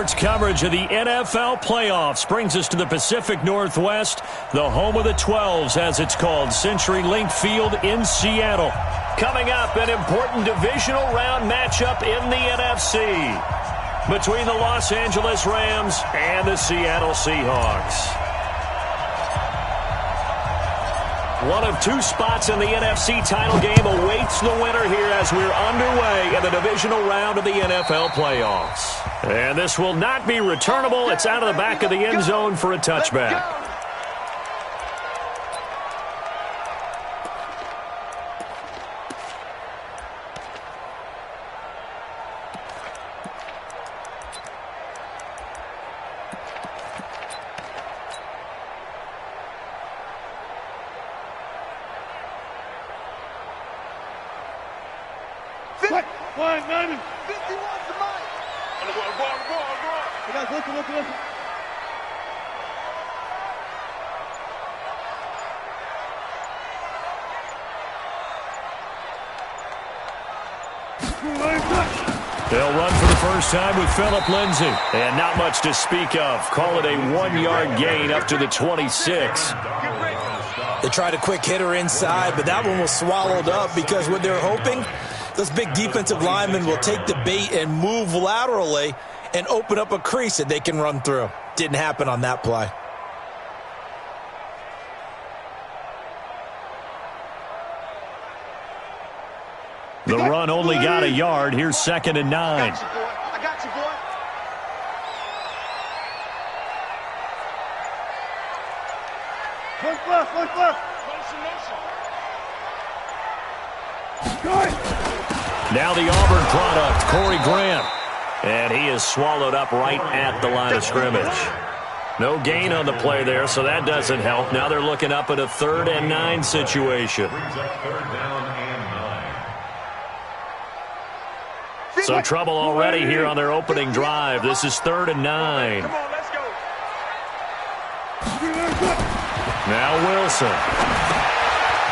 sports coverage of the NFL playoffs brings us to the Pacific Northwest, the home of the 12s, as it's called, CenturyLink Field in Seattle. Coming up, an important divisional round matchup in the NFC between the Los Angeles Rams and the Seattle Seahawks. One of two spots in the NFC title game awaits the winner here as we're underway in the divisional round of the NFL playoffs. And this will not be returnable. It's out of the back of the end zone for a touchback. They'll run for the first time with Phillip Lindsay. And not much to speak of. Call it a 1-yard gain up to the 26. They tried a quick hitter inside, but that one was swallowed up because what they're hoping, those big defensive linemen will take the bait and move laterally and open up a crease that they can run through. Didn't happen on that play. The run only got a yard. Here's 2nd and 9. I got you, boy. Push left, push left. Now the Auburn product, Corey Graham. And he is swallowed up right at the line of scrimmage. No gain on the play there, so that doesn't help. Now they're looking up at a 3rd and 9 situation. So trouble already here on their opening drive. This is 3rd and 9. Come on, let's go. Now Wilson.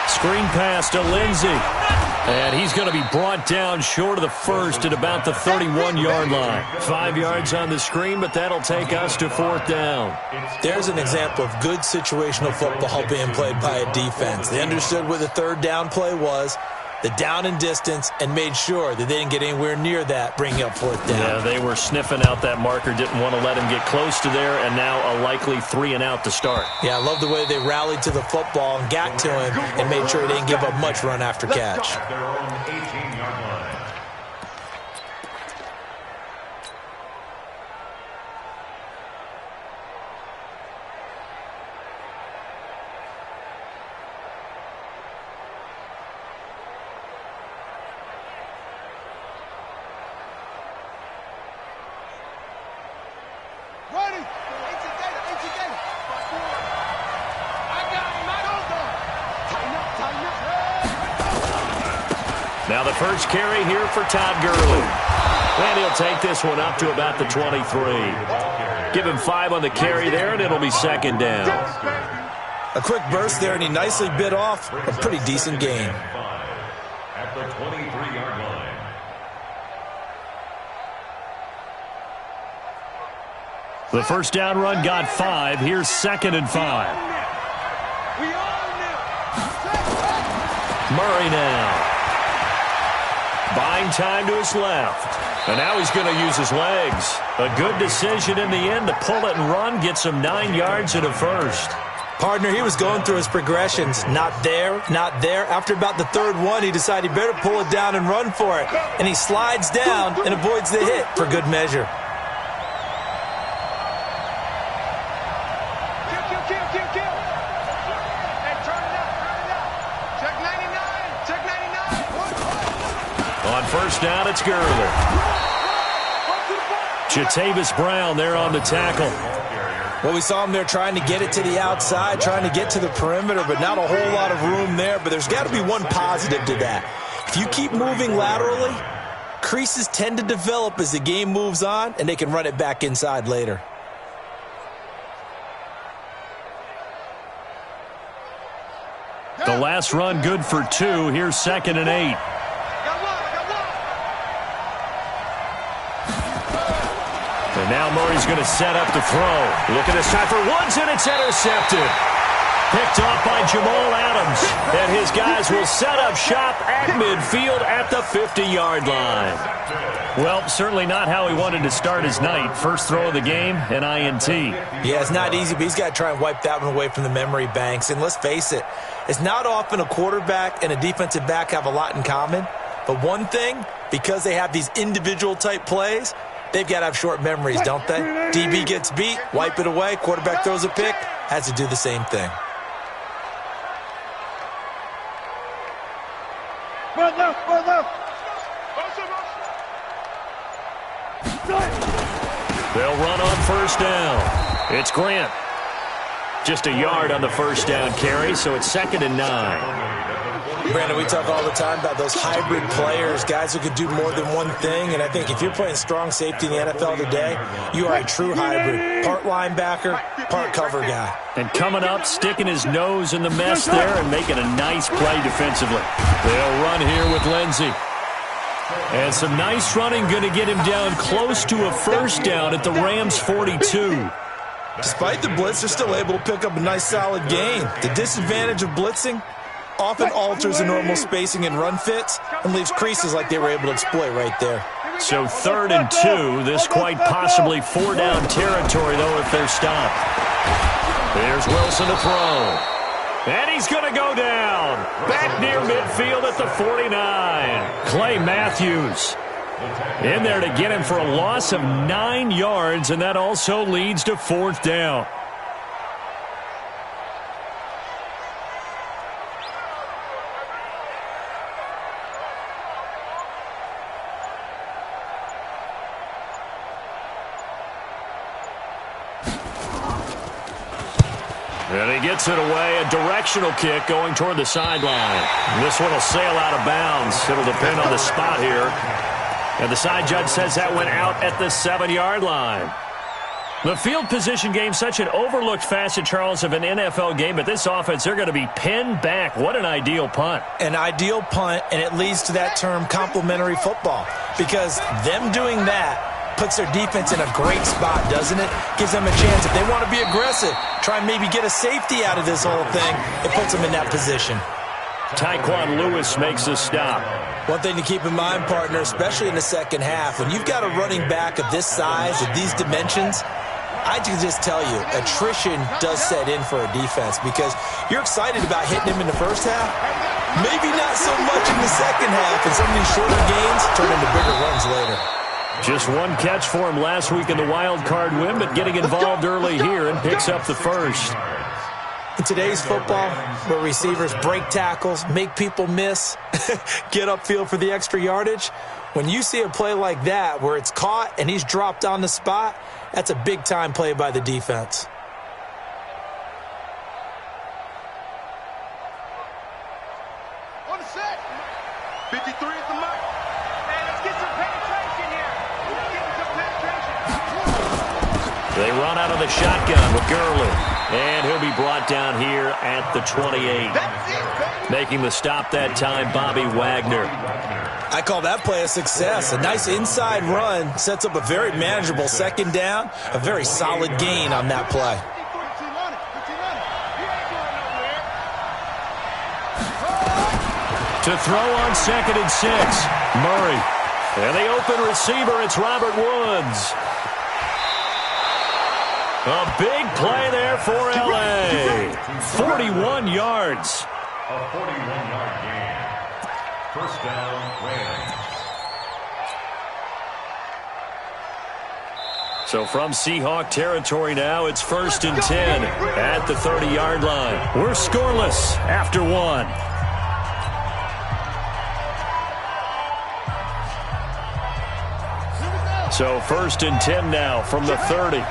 Screen pass to Lindsay. And he's going to be brought down short of the first at about the 31-yard line. 5 yards on the screen, but that'll take us to 4th down. There's an example of good situational football being played by a defense. They understood what the 3rd down play was, the down and distance, and made sure that they didn't get anywhere near that, bringing up 4th down. Yeah, they were sniffing out that marker, didn't want to let him get close to there, and now a likely 3 and out to start. Yeah, I love the way they rallied to the football and got to him and made sure he didn't give up much run after catch. Now the first carry here for Todd Gurley. And he'll take this one up to about the 23. Give him 5 on the carry there, and it'll be 2nd down. A quick burst there, and he nicely bit off a pretty decent gain. At the 23-yard line. The first down run got 5. Here's 2nd and 5. Murray now. Buying time to his left. And now he's going to use his legs. A good decision in the end to pull it and run. Gets him 9 yards and a first. Partner, he was going through his progressions. Not there, not there. After about the 3rd one, he decided he better pull it down and run for it. And he slides down and avoids the hit for good measure. On first down, it's Gurley. Jatavis Brown there on the tackle. Well, we saw him there trying to get it to the outside, trying to get to the perimeter, but not a whole lot of room there. But there's got to be one positive to that. If you keep moving laterally, creases tend to develop as the game moves on, and they can run it back inside later. The last run good for 2. Here's 2nd and 8. And now Murray's going to set up the throw. Look at this time for Woods, and it's intercepted. Picked off by Jamal Adams. And his guys will set up shop at midfield at the 50-yard line. Well, certainly not how he wanted to start his night. First throw of the game, an INT. Yeah, it's not easy, but he's got to try and wipe that one away from the memory banks. And let's face it, it's not often a quarterback and a defensive back have a lot in common. But one thing, because they have these individual type plays, they've got to have short memories, don't they? DB gets beat, wipe it away, quarterback throws a pick, has to do the same thing. They'll run on first down. It's Grant. Just a yard on the first down carry, so it's 2nd and 9. Brandon, we talk all the time about those hybrid players, guys who could do more than one thing. And I think if you're playing strong safety in the NFL today, you are a true hybrid. Part linebacker, part cover guy. And coming up, sticking his nose in the mess there and making a nice play defensively. They'll run here with Lindsey. And some nice running going to get him down close to a first down at the Rams' 42. Despite the blitz, they're still able to pick up a nice solid gain. The disadvantage of blitzing often alters the normal spacing and run fits and leaves creases like they were able to exploit right there. So 3rd and 2. This quite possibly 4-down territory, though, if they're stopped. There's Wilson to throw. And he's going to go down. Back near midfield at the 49. Clay Matthews in there to get him for a loss of 9 yards, and that also leads to 4th down. And he gets it away, a directional kick going toward the sideline. This one will sail out of bounds. It'll depend on the spot here. And the side judge says that went out at the 7-yard line. The field position game, such an overlooked facet, Charles, of an NFL game, but this offense, they're going to be pinned back. What an ideal punt. An ideal punt, and it leads to that term complementary football, because them doing that puts their defense in a great spot, doesn't it? Gives them a chance. If they want to be aggressive, try and maybe get a safety out of this whole thing, it puts them in that position. Tyquan Lewis makes a stop. One thing to keep in mind, partner, especially in the second half, when you've got a running back of this size, of these dimensions, I can just tell you, attrition does set in for a defense, because you're excited about hitting him in the first half, maybe not so much in the second half, and some of these shorter gains turn into bigger runs later. Just one catch for him last week in the wild card win, but getting involved early here and picks up the first. In today's football, where receivers break tackles, make people miss, get upfield for the extra yardage, when you see a play like that where it's caught and he's dropped on the spot, that's a big-time play by the defense. On the set. 53 at the mark. Man, let's get some penetration here. They run out of the shotgun with Gurley. And he'll be brought down here at the 28. Making the stop that time, Bobby Wagner. I call that play a success. A nice inside run sets up a very manageable second down. A very solid gain on that play. To throw on 2nd and 6, Murray. And the open receiver, it's Robert Woods. A big play there for L.A. 41 yards. A 41-yard gain. First down, Rams. So from Seahawk territory now, it's 1st and 10 at the 30-yard line. We're scoreless after 1. So 1st and 10 now from the 30.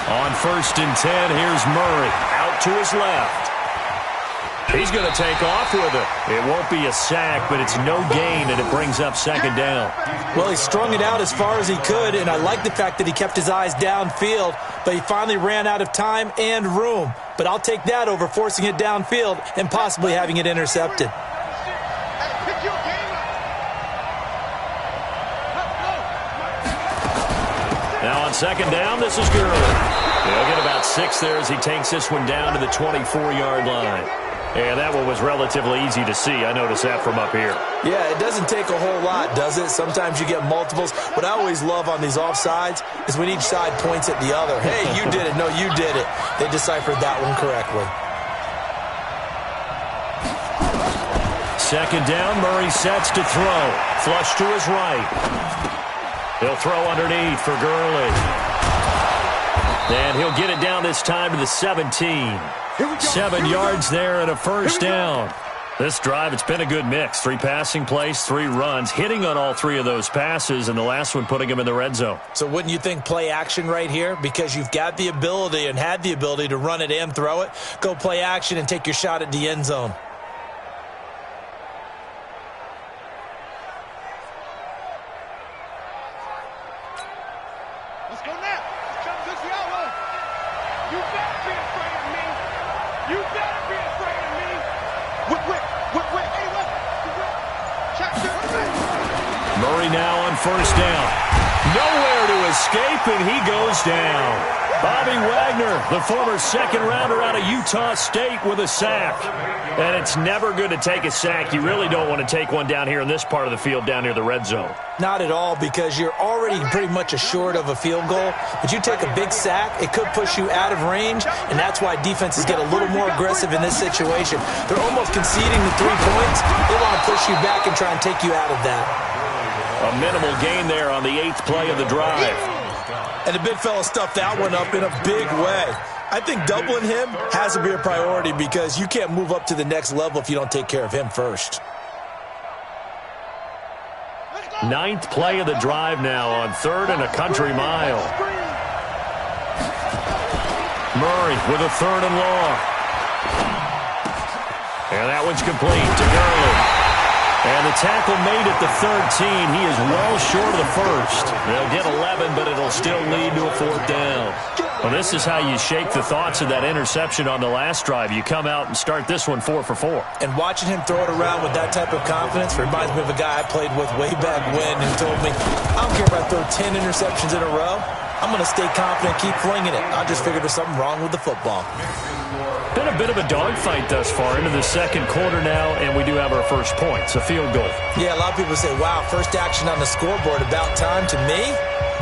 On 1st and 10, here's Murray out to his left. He's going to take off with it. It won't be a sack, but it's no gain, and it brings up 2nd down. Well, he strung it out as far as he could, and I like the fact that he kept his eyes downfield, but he finally ran out of time and room. But I'll take that over forcing it downfield and possibly having it intercepted. Now on second down, this is Gurley. He'll get about 6 there as he takes this one down to the 24-yard line. And that one was relatively easy to see. I noticed that from up here. Yeah, it doesn't take a whole lot, does it? Sometimes you get multiples. What I always love on these offsides is when each side points at the other. Hey, you did it. No, you did it. They deciphered that one correctly. Second down, Murray sets to throw. Flush to his right. He'll throw underneath for Gurley. And he'll get it down this time to the 17. 7 yards there and a first down. This drive, it's been a good mix. 3 passing plays, 3 runs, hitting on all 3 of those passes, and the last one putting him in the red zone. So wouldn't you think play action right here? Because you've got the ability and had the ability to run it and throw it. Go play action and take your shot at the end zone. Murray now on first down. Nowhere to escape, and he goes down. Bobby Wagner, the former second-rounder out of Utah State with a sack. And it's never good to take a sack. You really don't want to take one down here in this part of the field down near the red zone. Not at all, because you're already pretty much assured of a field goal. But you take a big sack, it could push you out of range, and that's why defenses get a little more aggressive in this situation. They're almost conceding the 3 points. They want to push you back and try and take you out of that. A minimal gain there on the 8th play of the drive. And the big fella stuffed that one up in a big way. I think doubling him has to be a priority because you can't move up to the next level if you don't take care of him first. 9th play of the drive now on 3rd and a country mile. Murray with a 3rd and long. And that one's complete to Gurley. And the tackle made at the 13. He is well short of the first. They'll get 11, but it'll still lead to a 4th down. Well, this is how you shake the thoughts of that interception on the last drive. You come out and start this one 4 for 4. And watching him throw it around with that type of confidence reminds me of a guy I played with way back when who told me, I don't care if I throw 10 interceptions in a row. I'm going to stay confident, keep flinging it. I just figured there's something wrong with the football. Been a bit of a dogfight thus far into the second quarter now, and we do have our first points, a field goal. Yeah, a lot of people say, wow, first action on the scoreboard, about time. To me,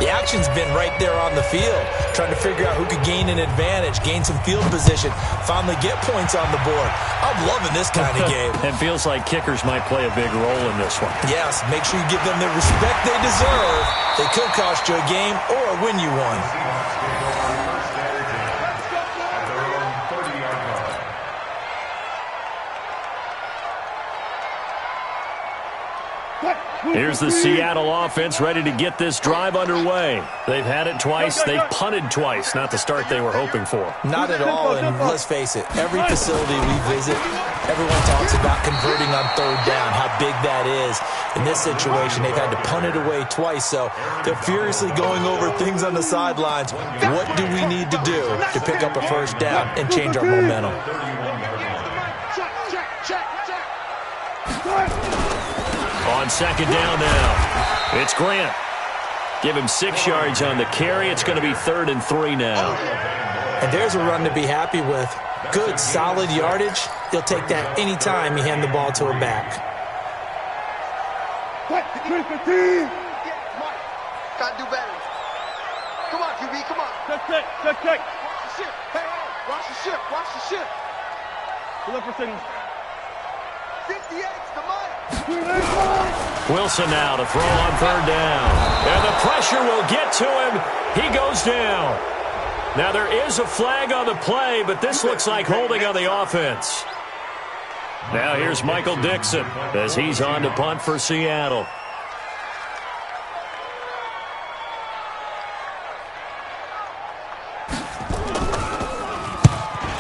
the action's been right there on the field, trying to figure out who could gain an advantage, gain some field position, finally get points on the board. I'm loving this kind of game. And feels like kickers might play a big role in this one. Yes, make sure you give them the respect they deserve. They could cost you a game or win you one. Here's the Seattle offense ready to get this drive underway. They've had it twice. They've punted twice. Not the start they were hoping for. Not at all, and let's face it, every facility we visit, everyone talks about converting on 3rd down, how big that is. In this situation, they've had to punt it away twice, so they're furiously going over things on the sidelines. What do we need to do to pick up a first down and change our momentum? On second down now, it's Grant. Give him 6 yards on the carry. It's going to be 3rd and 3 now. And there's a run to be happy with. Good, solid yardage. He'll take that any time you hand the ball to a back. Gotta do better. Come on, QB, come on. Check. Watch the ship. Hey, watch the ship. Watch the ship. Look for signals. 58's the mic. Wilson now to throw on 3rd down. And the pressure will get to him. He goes down. Now there is a flag on the play, but this looks like holding on the offense. Now here's Michael Dixon as he's on to punt for Seattle.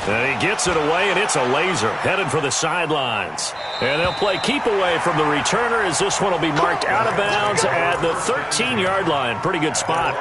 And he gets it away, and it's a laser headed for the sidelines. And they'll play keep away from the returner as this one will be marked out of bounds at the 13-yard line. Pretty good spot.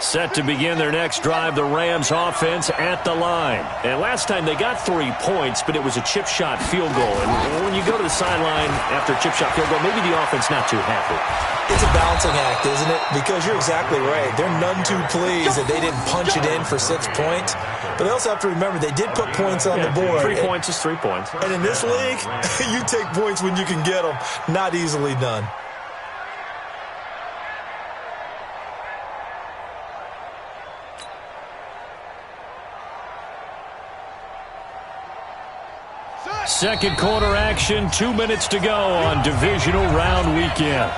Set to begin their next drive, the Rams offense at the line. And last time they got 3 points, but it was a chip shot field goal. And when you go to the sideline after a chip shot field goal, maybe the offense not too happy. It's a balancing act, isn't it? Because you're exactly right. They're none too pleased that they didn't punch it in for 6 points. But they also have to remember they did put points on the board. 3 points is 3 points. And in this league, you take points when you can get them. Not easily done. Second quarter action, 2 minutes to go on divisional round weekend.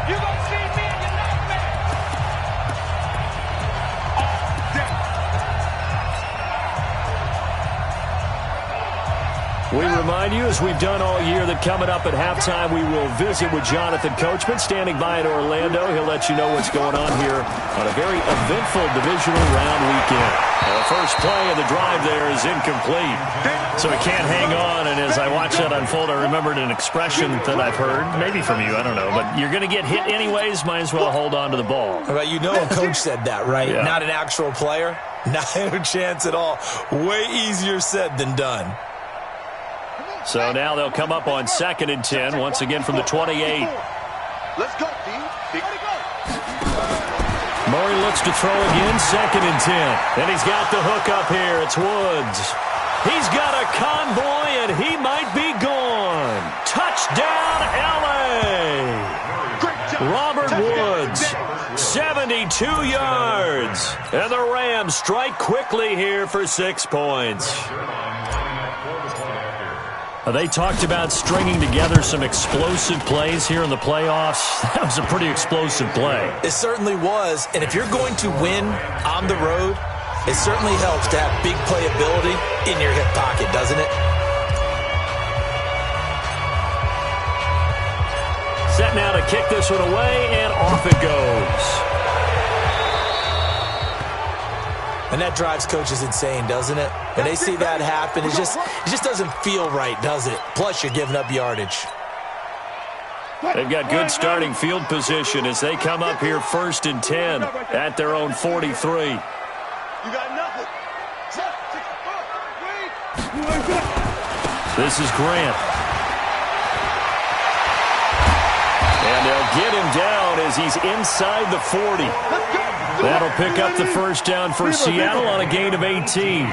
You gonna see me in your nightmare. We remind you, as we've done all year, that coming up at halftime, we will visit with Jonathan Coachman, standing by in Orlando. He'll let you know what's going on here on a very eventful divisional round weekend. The first play of the drive there is incomplete, so he can't hang on. And as I watch that unfold, I remembered an expression that I've heard, maybe from you, I don't know, but you're going to get hit anyways, might as well hold on to the ball. Well, you know a coach said that, right? Yeah. Not an actual player. Not a chance at all. Way easier said than done. So now they'll come up on 2nd and 10, once again from the 28. Let's go, team. Murray looks to throw again, 2nd and 10. And he's got the hook up here. It's Woods. He's got a convoy, and he might be gone. Touchdown, L.A. Robert Woods, 72 yards. And the Rams strike quickly here for 6 points. They talked about stringing together some explosive plays here in the playoffs. That was a pretty explosive play. It certainly was. And if you're going to win on the road, it certainly helps to have big playability in your hip pocket, doesn't it? Set now to kick this one away, and off it goes. And that drives coaches insane, doesn't it? When they see that happen, it just doesn't feel right, does it? Plus, you're giving up yardage. They've got good starting field position as they come up here 1st and 10 at their own 43. You got nothing. This is Grant. And they'll get him down as he's inside the 40. That'll pick up the first down for Seattle on a gain of 18.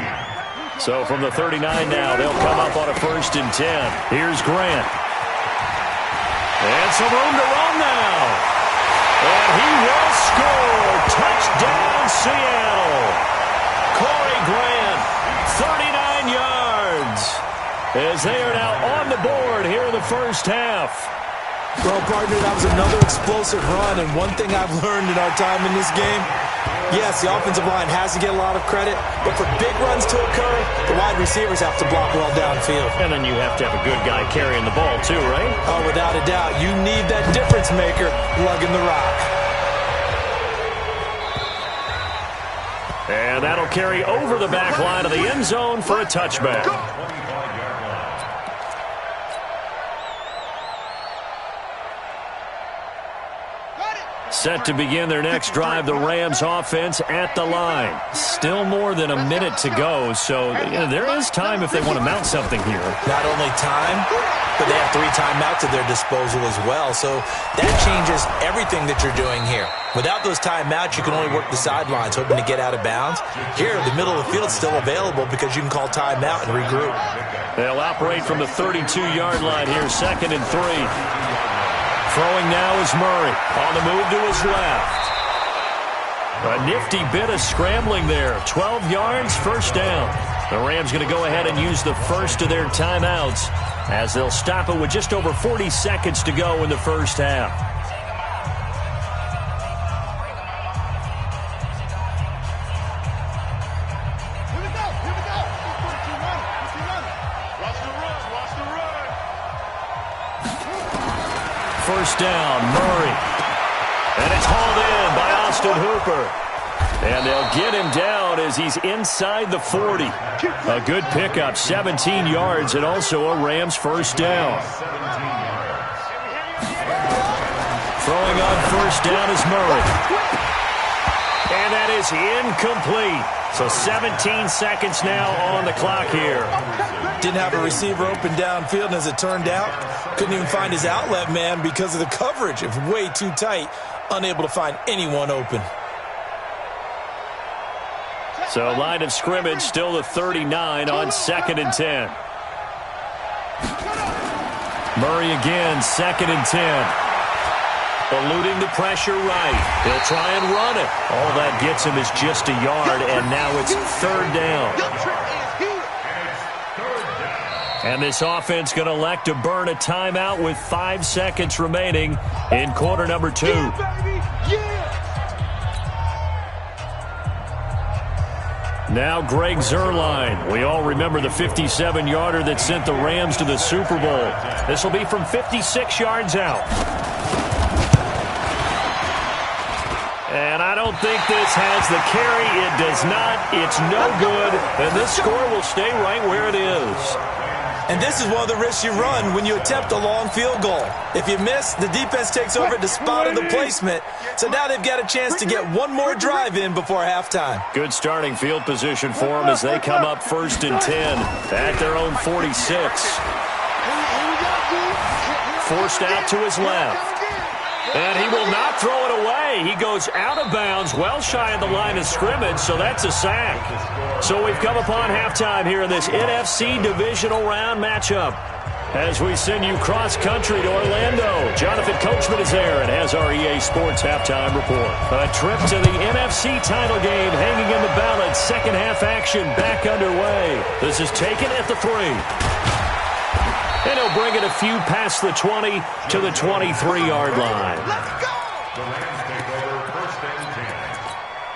So from the 39 now, they'll come up on a 1st and 10. Here's Grant. And some room to run now. And he will score. Touchdown, Seattle. Corey Grant, 39 yards. As they are now on the board here in the first half. Well, partner, that was another explosive run, and one thing I've learned in our time in this game, yes, the offensive line has to get a lot of credit, but for big runs to occur, the wide receivers have to block well downfield. And then you have to have a good guy carrying the ball too, right? Oh, without a doubt. You need that difference maker lugging the rock. And that'll carry over the back line of the end zone for a touchback. Set to begin their next drive, the Rams offense at the line. Still more than a minute to go, so there is time if they want to mount something here. Not only time, but they have 3 timeouts at their disposal as well, so that changes everything that you're doing here. Without those timeouts, you can only work the sidelines, hoping to get out of bounds. Here, the middle of the field is still available because you can call timeout and regroup. They'll operate from the 32-yard line here, 2nd and 3. Throwing now is Murray. On the move to his left. A nifty bit of scrambling there. 12 yards, first down. The Rams going to go ahead and use the first of their timeouts as they'll stop it with just over 40 seconds to go in the first half. Here we go. Watch the run. First down, Murray. And it's hauled in by Austin Hooper. And they'll get him down as he's inside the 40. A good pickup, 17 yards, and also a Rams first down. Throwing on first down is Murray. And that is incomplete. So 17 seconds now on the clock here. Didn't have a receiver open downfield, and as it turned out, couldn't even find his outlet man because of the coverage. It was way too tight, unable to find anyone open. So line of scrimmage still the 39 on 2nd and 10. Murray again, 2nd and 10. Eluding the pressure right. He'll try and run it. All that gets him is just a yard, and now it's 3rd down. And this offense going to elect to burn a timeout with 5 seconds remaining in quarter number 2. Now Greg Zuerlein. We all remember the 57-yarder that sent the Rams to the Super Bowl. This will be from 56 yards out. And I don't think this has the carry. It does not. It's no good. And this score will stay right where it is. And this is one of the risks you run when you attempt a long field goal. If you miss, the defense takes over at the spot of the placement. So now they've got a chance to get one more drive in before halftime. Good starting field position for them as they come up 1st and 10 at their own 46. Forced out to his left. And he will not throw it away. He goes out of bounds, well shy of the line of scrimmage, so that's a sack. So we've come upon halftime here in this NFC divisional round matchup. As we send you cross-country to Orlando, Jonathan Coachman is there and has our EA Sports halftime report. A trip to the NFC title game hanging in the balance. Second half action back underway. This is taken at the 3. And he'll bring it a few past the 20 to the 23-yard line. Let's go! The Rams take over 1st and 10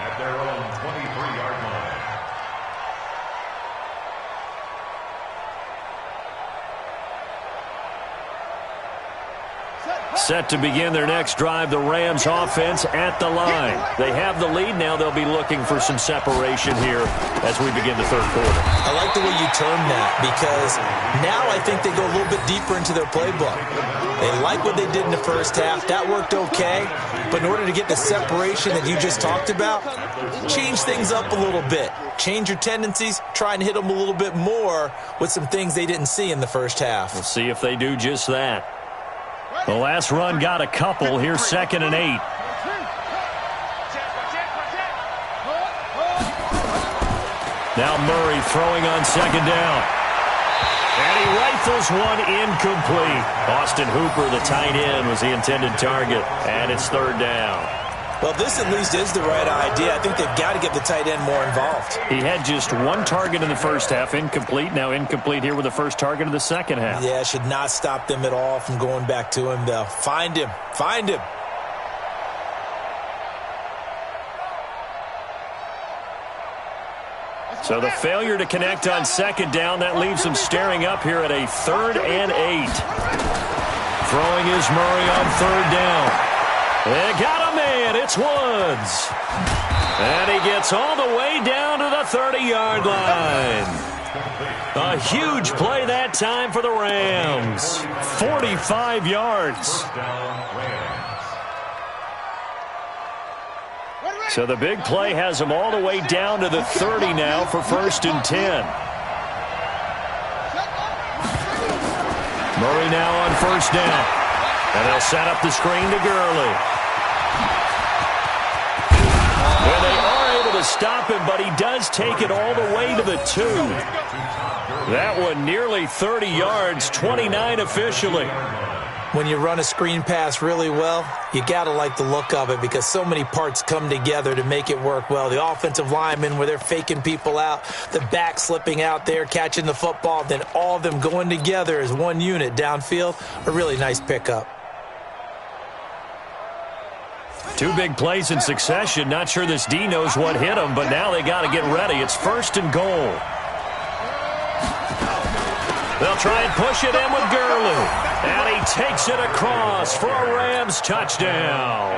at their own 23-yard line. Set to begin their next drive, the Rams offense at the line. They have the lead. Now they'll be looking for some separation here as we begin the 3rd quarter. I like the way you term that because now I think they go a little bit deeper into their playbook. They like what they did in the first half. That worked okay. But in order to get the separation that you just talked about, change things up a little bit. Change your tendencies. Try and hit them a little bit more with some things they didn't see in the first half. We'll see if they do just that. The last run got a couple. Here's 2nd and 8. Now Murray throwing on 2nd down. And he rifles one incomplete. Austin Hooper, the tight end, was the intended target. And it's 3rd down. Well, this at least is the right idea. I think they've got to get the tight end more involved. He had just 1 target in the first half, incomplete. Now incomplete here with the first target of the second half. Yeah, should not stop them at all from going back to him, though. Find him. Find him. So the failure to connect on 2nd down, that leaves them staring up here at a 3rd and 8. Throwing is Murray on 3rd down. They got a man. It's Woods. And he gets all the way down to the 30-yard line. A huge play that time for the Rams. 45 yards. So the big play has them all the way down to the 30 now for 1st and 10. Murray now on 1st down. And they'll set up the screen to Gurley. Well, they are able to stop him, but he does take it all the way to the 2. That one nearly 30 yards, 29 officially. When you run a screen pass really well, you got to like the look of it because so many parts come together to make it work well. The offensive linemen, where they're faking people out, the back slipping out there, catching the football, then all of them going together as one unit downfield, a really nice pickup. 2 big plays in succession. Not sure this D knows what hit him, but now they got to get ready. It's 1st and goal. They'll try and push it in with Gurley. And he takes it across for a Rams touchdown.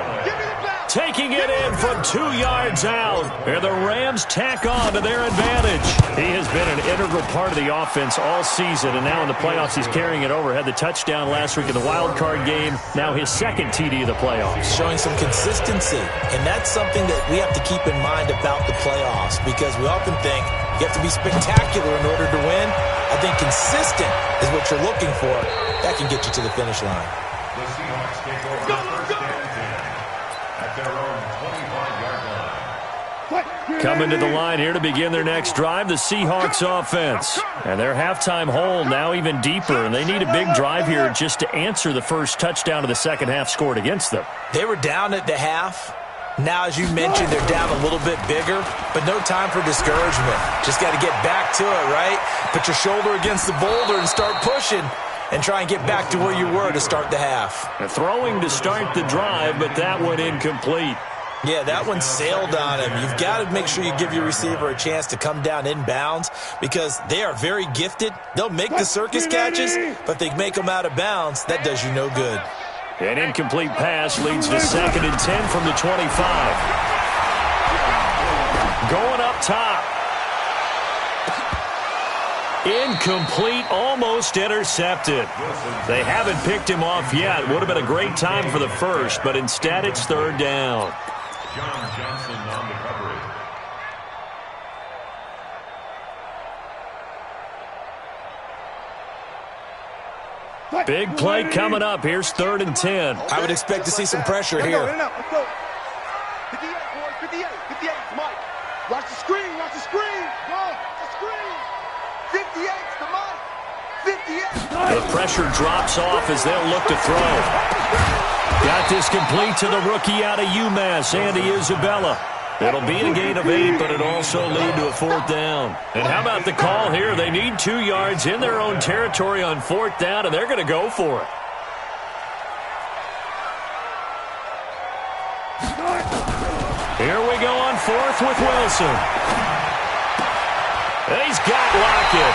Taking it in from 2 yards out. And the Rams tack on to their advantage. He has has been an integral part of the offense all season, and now in the playoffs he's carrying it over. Had the touchdown last week in the wild card game. Now his second TD of the playoffs. Showing some consistency, and that's something that we have to keep in mind about the playoffs, because we often think you have to be spectacular in order to win. I think consistent is what you're looking for. That can get you to the finish line. The Seahawks take over first and 10 at their own 25-yard line. Coming to the line here to begin their next drive, the Seahawks offense. And their halftime hole now even deeper, and they need a big drive here just to answer the first touchdown of the second half scored against them. They were down at the half. Now, as you mentioned, they're down a little bit bigger, but no time for discouragement. Just got to get back to it, right? Put your shoulder against the boulder and start pushing, and try and get back to where you were to start the half. Throwing to start the drive, but that one incomplete. Yeah, that one sailed on him. You've got to make sure you give your receiver a chance to come down inbounds, because they are very gifted. They'll make the circus catches, but they make them out of bounds. That does you no good. An incomplete pass leads to 2nd and 10 from the 25. Going up top. Incomplete, almost intercepted. They haven't picked him off yet. Would have been a great time for the first, but instead it's third down. John Johnson on the coverage. Big play coming up. Here's 3rd and 10. I would expect to see some pressure here. Let's go. 58, boy. 58. 58, Mike. Watch the screen. Watch the screen. Go. The screen. 58's the Mike. 58. The pressure drops off as they'll look to throw. Got this complete to the rookie out of UMass, Andy Isabella. It'll be a gain of 8, but it'll also lead to a 4th down. And how about the call here? They need 2 yards in their own territory on 4th down, and they're going to go for it. Here we go on 4th with Wilson. He's got Lockett.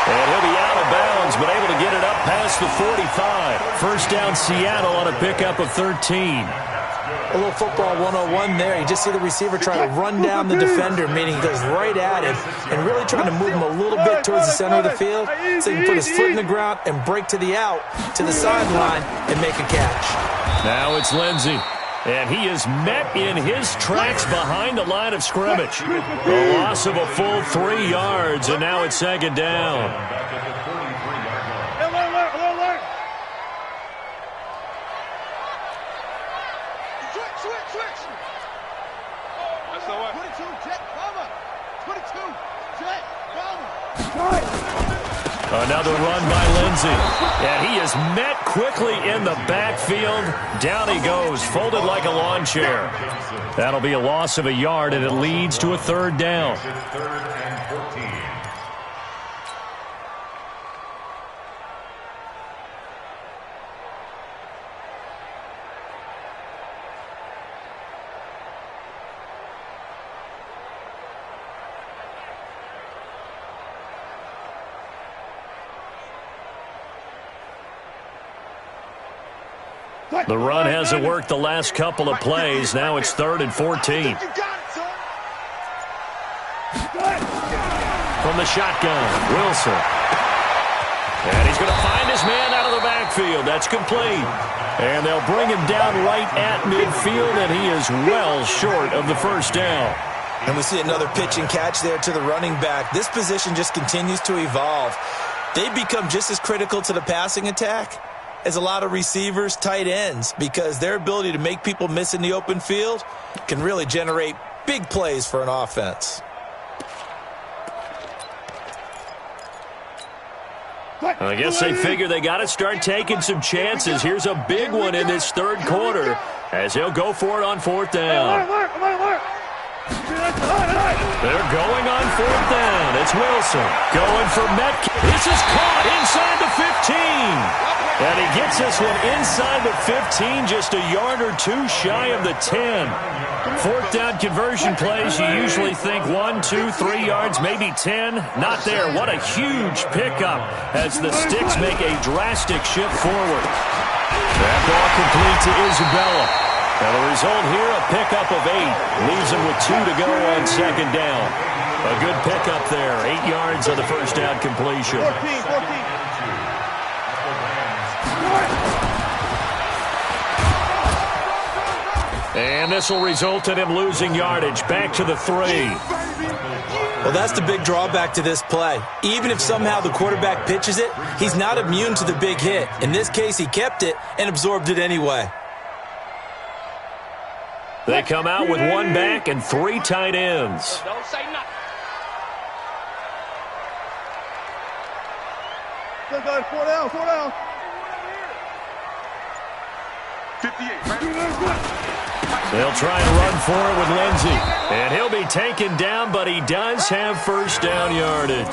And he'll be out of bounds, but able to get it up past the 45. First down, Seattle on a pickup of 13. A little football 101 there. You just see the receiver try to run down the defender, meaning he goes right at him and really trying to move him a little bit towards the center of the field so he can put his foot in the ground and break to the out, to the sideline, and make a catch. Now it's Lindsey. And he is met in his tracks behind the line of scrimmage. A loss of a full 3 yards, and now it's 2nd down. Back at the 43-yard line. Switch. That's the way. 22, Jet, Bomber. 22, Jet, Bomber. Another run by Lindsey. And he is met quickly in the backfield. Down he goes, folded like a lawn chair. That'll be a loss of a yard, and it leads to a 3rd down. It's 3rd and 14. The run hasn't worked the last couple of plays. Now it's 3rd and 14. From the shotgun, Wilson. And he's going to find his man out of the backfield. That's complete. And they'll bring him down right at midfield, and he is well short of the first down. And we see another pitch and catch there to the running back. This position just continues to evolve. They become just as critical to the passing attack as a lot of receivers, tight ends, because their ability to make people miss in the open field can really generate big plays for an offense. I guess they figure they got to start taking some chances. Here's a big one in this 3rd quarter as he'll go for it on 4th down. They're going on 4th down. It's Wilson going for Metcalf. This is caught inside the 15. And he gets this one inside the 15, just a yard or 2 shy of the 10. 4th down conversion plays, you usually think 1, 2, 3 yards, maybe 10. Not there. What a huge pickup as the Sticks make a drastic shift forward. That ball complete to Isabella. And the result here, a pickup of 8. Leaves him with 2 to go on 2nd down. A good pickup there. 8 yards. yards on the first down completion. 14. And this will result in him losing yardage back to the 3. Well, that's the big drawback to this play. Even if somehow the quarterback pitches it, he's not immune to the big hit. In this case, he kept it and absorbed it anyway. They come out with one back and 3 tight ends. Don't say nothing. 4 down. 58. They'll try and run for it with Lindsey. And he'll be taken down, but he does have first down yardage.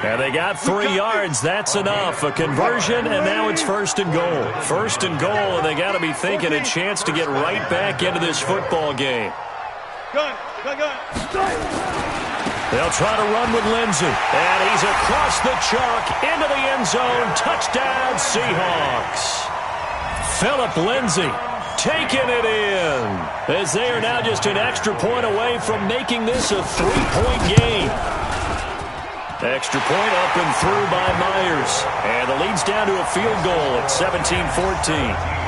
And they got 3 yards. That's enough. A conversion, and now it's first and goal. First and goal, and they got to be thinking a chance to get right back into this football game. Gun. They'll try to run with Lindsey. And he's across the chalk into the end zone. Touchdown, Seahawks. Philip Lindsey taking it in, as they are now just an extra point away from making this a 3-point game. Extra point up and through by Myers. And the lead's down to a field goal at 17-14.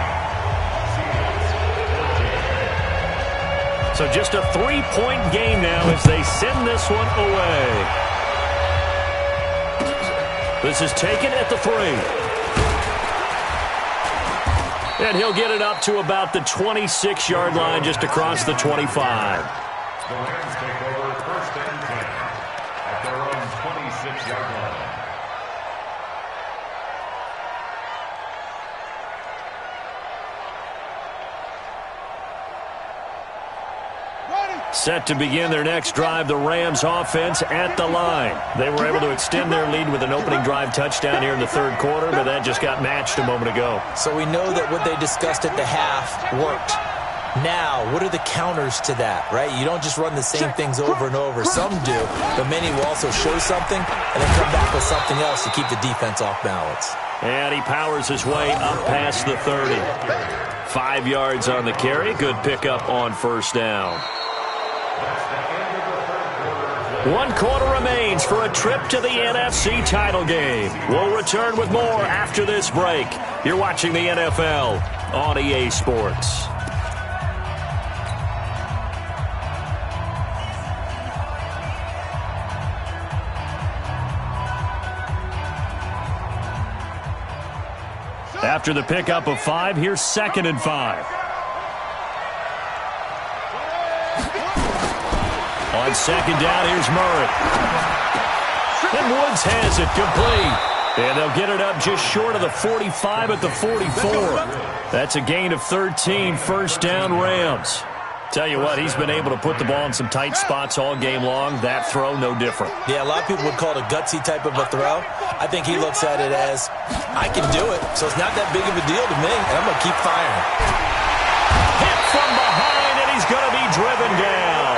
So just a 3-point game now as they send this one away. This is taken at the 3. And he'll get it up to about the 26-yard line, just across the 25. The Rams take over first and 10 at their own 26-yard line. Set to begin their next drive, the Rams offense at the line. They were able to extend their lead with an opening drive touchdown here in the third quarter, but that just got matched a moment ago. So we know that what they discussed at the half worked. Now, what are the counters to that, right? You don't just run the same things over and over. Some do, but many will also show something and then come back with something else to keep the defense off balance. And he powers his way up past the 30. 5 yards on the carry. Good pickup on first down. 1 quarter remains for a trip to the NFC title game. We'll return with more after this break. You're watching the NFL on EA Sports. After the pickup of 5, here's 2nd and 5. On 2nd down, here's Murray. And Woods has it complete. And they'll get it up just short of the 45 at the 44. That's a gain of 13, first down Rams. Tell you what, he's been able to put the ball in some tight spots all game long. That throw, no different. Yeah, a lot of people would call it a gutsy type of a throw. I think he looks at it as, I can do it, so it's not that big of a deal to me, and I'm going to keep firing. Hit from behind, and he's going to be driven down.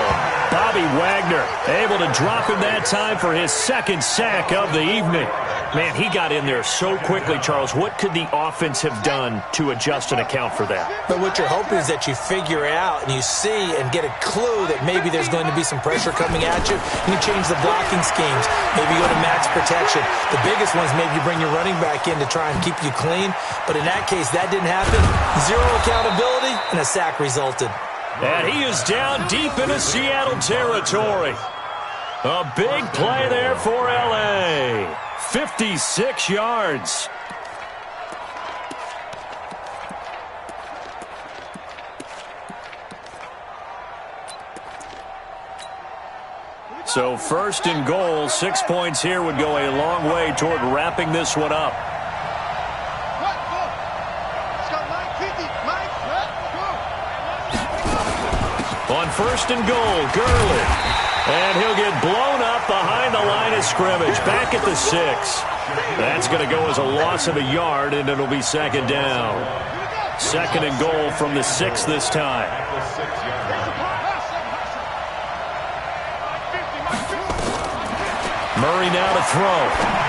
Bobby Wagner able to drop him that time for his 2nd sack of the evening. Man, he got in there so quickly, Charles. What could the offense have done to adjust and account for that? But what you're hoping is that you figure out and you see and get a clue that maybe there's going to be some pressure coming at you. You change the blocking schemes. Maybe you go to max protection. The biggest one is maybe you bring your running back in to try and keep you clean. But in that case, that didn't happen. 0 accountability, and a sack resulted. And he is down deep into Seattle territory. A big play there for L.A. 56 yards. So 1st and goal, 6 points here would go a long way toward wrapping this one up. On 1st and goal, Gurley. And he'll get blown up behind the line of scrimmage, back at the 6. That's going to go as a loss of a yard, and it'll be 2nd down. 2nd and goal from the 6 this time. Murray now to throw.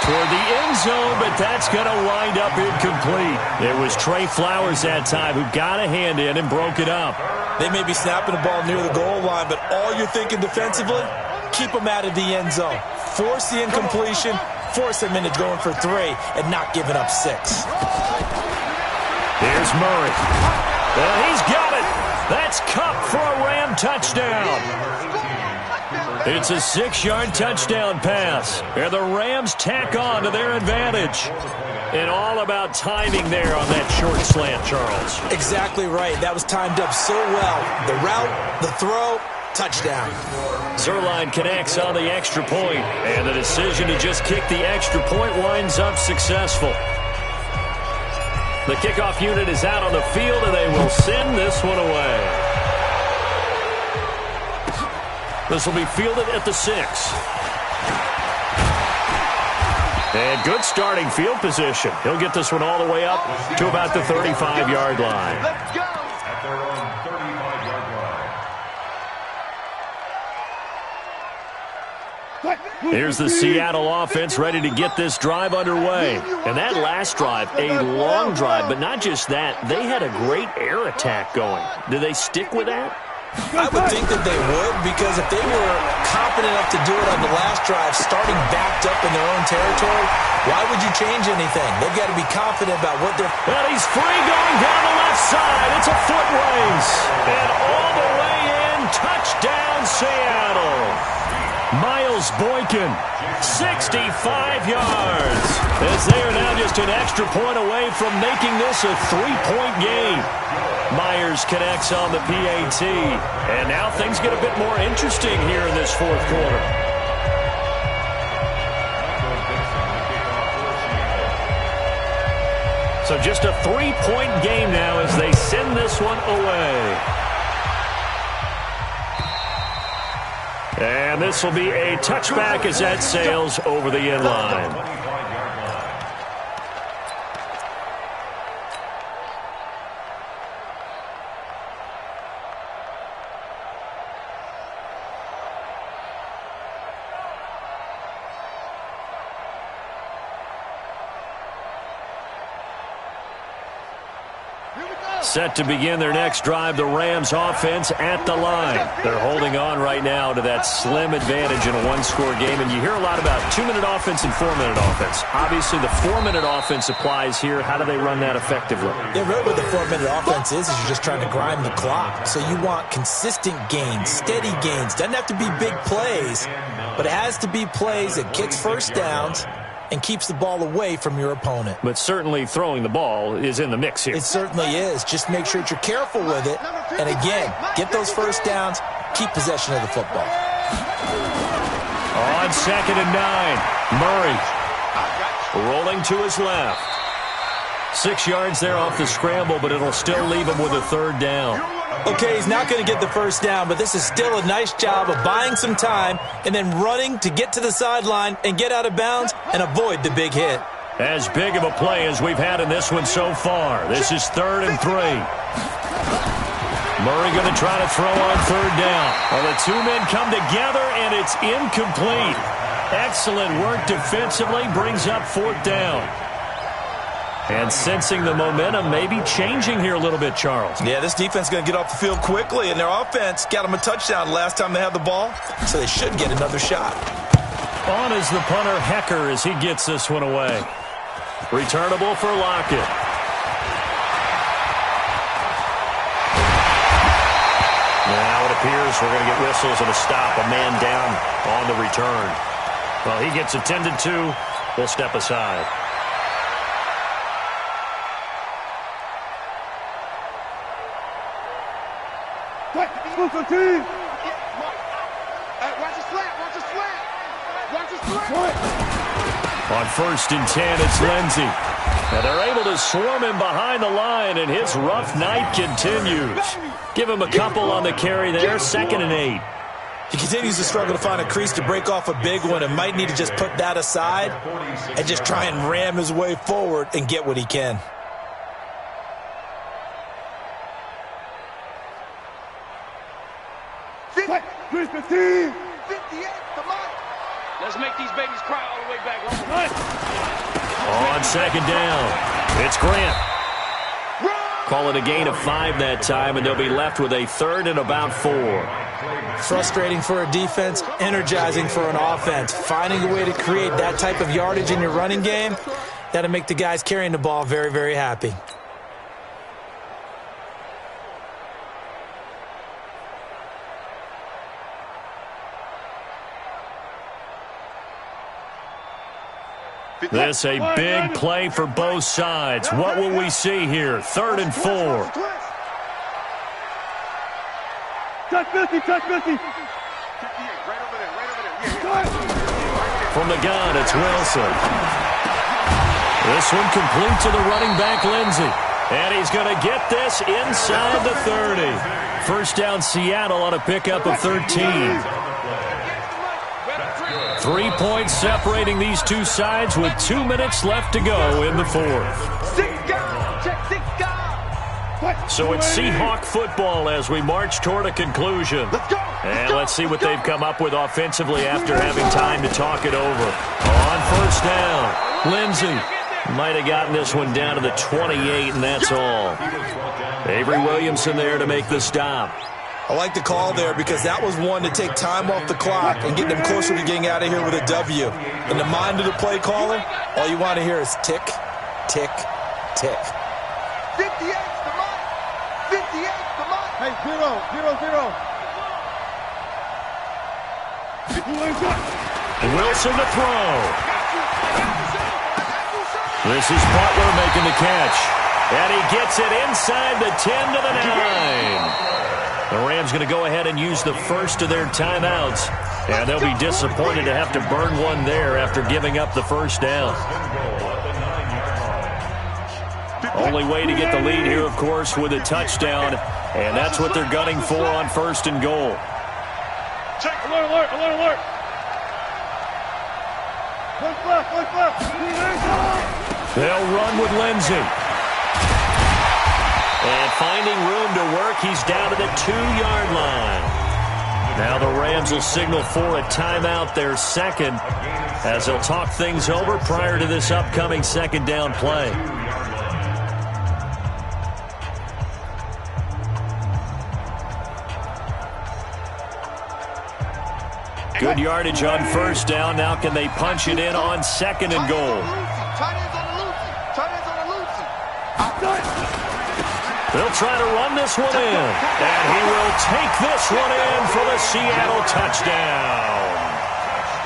Toward the end zone, but that's going to wind up incomplete. It was Trey Flowers that time who got a hand in and broke it up. They may be snapping the ball near the goal line, but all you're thinking defensively, keep them out of the end zone. Force the incompletion, force them into going for 3, and not giving up 6. Here's Murray. And he's got it. That's Cup for a Ram touchdown. It's a 6-yard touchdown pass. And the Rams tack on to their advantage. And all about timing there on that short slant, Charles. Exactly right. That was timed up so well. The route, the throw, touchdown. Zerline connects on the extra point. And the decision to just kick the extra point winds up successful. The kickoff unit is out on the field, and they will send this one away. This will be fielded at the 6. And good starting field position. He'll get this one all the way up to about the 35-yard line. At their own 35-yard line. Here's the Seattle offense ready to get this drive underway. And that last drive, a long drive, but not just that. They had a great air attack going. Do they stick with that? I would think that they would, because if they were confident enough to do it on the last drive, starting backed up in their own territory, why would you change anything? They've got to be confident about what they're... Well, he's free going down the left side. It's a foot race. And all the way in, touchdown Seattle. Miles Boykin, 65 yards. As they are now just an extra point away from making this a 3-point game. Myers connects on the PAT. And now things get a bit more interesting here in this fourth quarter. So just a 3-point game now as they send this one away. And this will be a touchback as that sails over the end line. Set to begin their next drive, the Rams offense at the line. They're holding on right now to that slim advantage in a one-score game, and you hear a lot about 2-minute offense and 4-minute offense. Obviously, the 4-minute offense applies here. How do they run that effectively? Yeah, really what the 4-minute offense is you're just trying to grind the clock. So you want consistent gains, steady gains. Doesn't have to be big plays, but it has to be plays that gets first downs and keeps the ball away from your opponent. But certainly throwing the ball is in the mix here. It certainly is. Just make sure that you're careful with it. And again, get those first downs, keep possession of the football. On 2nd and 9, Murray rolling to his left. 6 yards there off the scramble, but it'll still leave him with a 3rd down. Okay, he's not going to get the first down, but this is still a nice job of buying some time and then running to get to the sideline and get out of bounds and avoid the big hit. As big of a play as we've had in this one so far. This is 3rd and 3. Murray going to try to throw on 3rd down. Well, the two men come together, and it's incomplete. Excellent work defensively, brings up 4th down. And sensing the momentum maybe changing here a little bit, Charles. Yeah, this defense is going to get off the field quickly, and their offense got them a touchdown last time they had the ball, so they should get another shot. On is the punter, Hecker, as he gets this one away. Returnable for Lockett. Now it appears we're going to get whistles and a stop, a man down on the return. Well, he gets attended to. We'll step aside. Watch the slant. On 1st and 10, it's Lindsey. Now they're able to swarm him behind the line, and his rough night continues. Give him a couple on the carry there, 2nd and 8. He continues to struggle to find a crease to break off a big one and might need to just put that aside and just try and ram his way forward and get what he can. Let's make these babies cry all the way back home. On 2nd down, it's Grant. Call it a gain of 5 that time, and they'll be left with a 3rd and about 4. Frustrating for a defense, energizing for an offense. Finding a way to create that type of yardage in your running game, that'll make the guys carrying the ball very, very happy. This a big play for both sides. What will we see here? 3rd and 4. Touch 50, touch 50. From the gun, it's Wilson. This one complete to the running back, Lindsey. And he's going to get this inside the 30. First down, Seattle on a pickup of 13. 3 points separating these two sides with 2 minutes left to go in the 4th. So it's Seahawk football as we march toward a conclusion. And let's see what they've come up with offensively after having time to talk it over. On first down, Lindsey might have gotten this one down to the 28, and that's all. Avery Williamson there to make the stop. I like the call there because that was one to take time off the clock and get them closer to getting out of here with a W. In the mind of the play caller, all you want to hear is tick, tick, tick. 58's the mark. 58's the mark. Hey, 0, 0, 0. Wilson to throw. This is Butler making the catch. And he gets it inside the 10 to the 9. The Rams going to go ahead and use the first of their timeouts. And they'll be disappointed to have to burn one there after giving up the first down. Only way to get the lead here, of course, with a touchdown. And that's what they're gunning for on 1st and goal. Alert, alert, alert, alert. Look left, look left. They'll run with Lindsey. And finding room to work, he's down to the 2-yard line. Now the Rams will signal for a timeout, their second, as they'll talk things over prior to this upcoming second down play. Good yardage on first down. Now can they punch it in on 2nd and goal? They'll try to run this one in, and he will take this one in for the Seattle touchdown.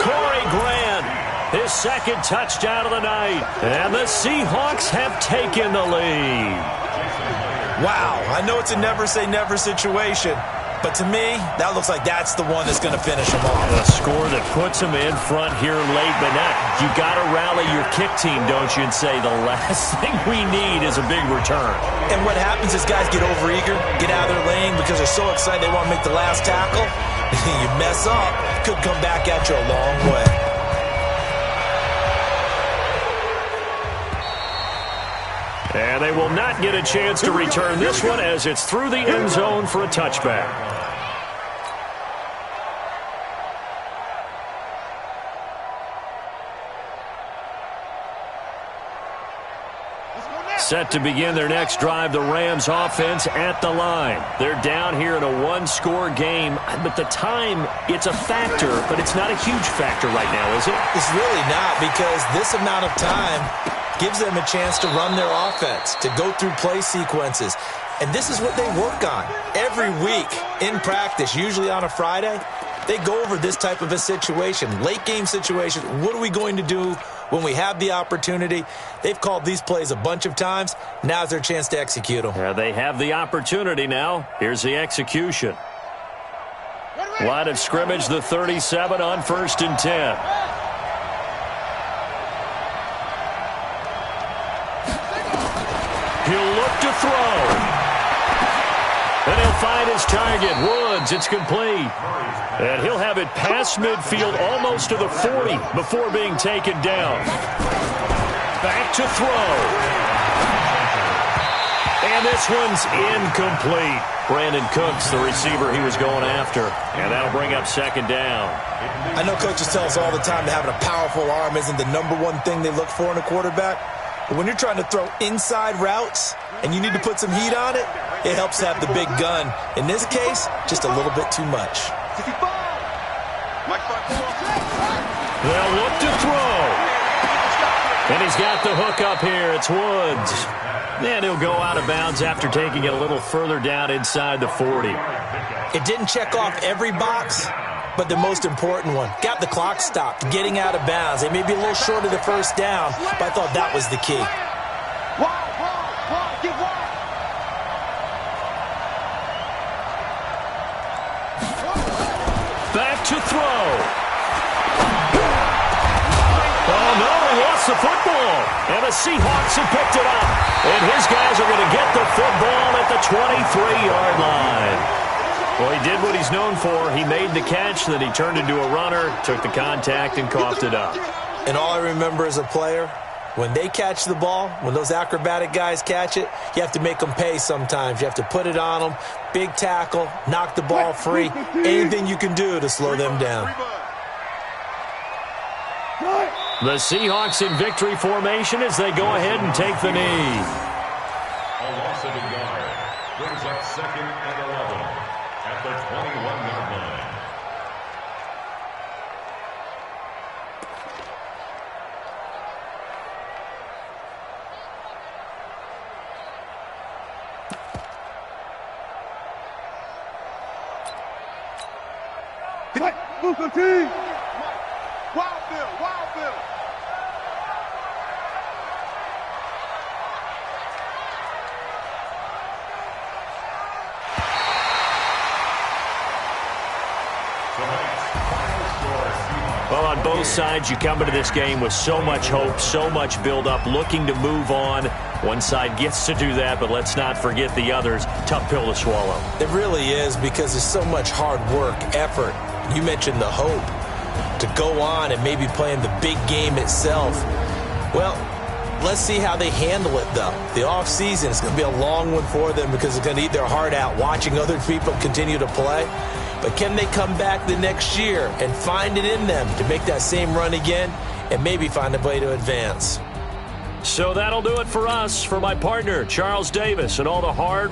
Corey Grant, his 2nd touchdown of the night, and the Seahawks have taken the lead. Wow, I know it's a never-say-never situation, but to me, that looks like that's the one that's going to finish them off. A score that puts them in front here late, but not. You got to rally your kick team, don't you, and say the last thing we need is a big return. And what happens is guys get overeager, get out of their lane because they're so excited they want to make the last tackle. You mess up, could come back at you a long way. And they will not get a chance to return this one as it's through the end zone for a touchback. Set to begin their next drive, the Rams offense at the line. They're down here in a one-score game, but the time, it's a factor, but it's not a huge factor right now, is it? It's really not, because this amount of time gives them a chance to run their offense, to go through play sequences. And this is what they work on every week in practice, usually on a Friday. They go over this type of a situation, late game situation. What are we going to do when we have the opportunity? They've called these plays a bunch of times. Now's their chance to execute them. Yeah, they have the opportunity now. Here's the execution. Line of scrimmage, the 37 on 1st and 10. He'll look to throw. And he'll find his target, Woods. It's complete. And he'll have it past midfield almost to the 40 before being taken down. Back to throw. And this one's incomplete. Brandon Cooks, the receiver he was going after. And that'll bring up 2nd down. I know coaches tell us all the time that having a powerful arm isn't the #1 thing they look for in a quarterback. But when you're trying to throw inside routes and you need to put some heat on it, It helps have the big gun. In this case, just a little bit too much. They'll look to throw. And he's got the hook up here. It's Woods. And he'll go out of bounds after taking it a little further down inside the 40. It didn't check off every box, but the most important one. Got the clock stopped, getting out of bounds. They may be a little short of the first down, but I thought that was the key. Back to throw. Oh, no, he lost the football. And the Seahawks have picked it up. And his guys are going to get the football at the 23-yard line. Well, he did what he's known for. He made the catch, then he turned into a runner, took the contact, and coughed it up. And all I remember as a player, when they catch the ball, when those acrobatic guys catch it, you have to make them pay sometimes. You have to put it on them, big tackle, knock the ball free, anything you can do to slow them down. The Seahawks in victory formation as they go ahead and take the knee. A loss of a yard brings up 2nd and 11 at the 21-yard line. Booker T! Wild Bill! Wild Bill! Well, on both sides, you come into this game with so much hope, so much build-up, looking to move on. One side gets to do that, but let's not forget the others. Tough pill to swallow. It really is, because there's so much hard work, effort. You mentioned the hope to go on and maybe play in the big game itself. Well, let's see how they handle it, though. The offseason is going to be a long one for them because they're going to eat their heart out watching other people continue to play. But can they come back the next year and find it in them to make that same run again and maybe find a way to advance? So that'll do it for us. For my partner, Charles Davis, and all the hard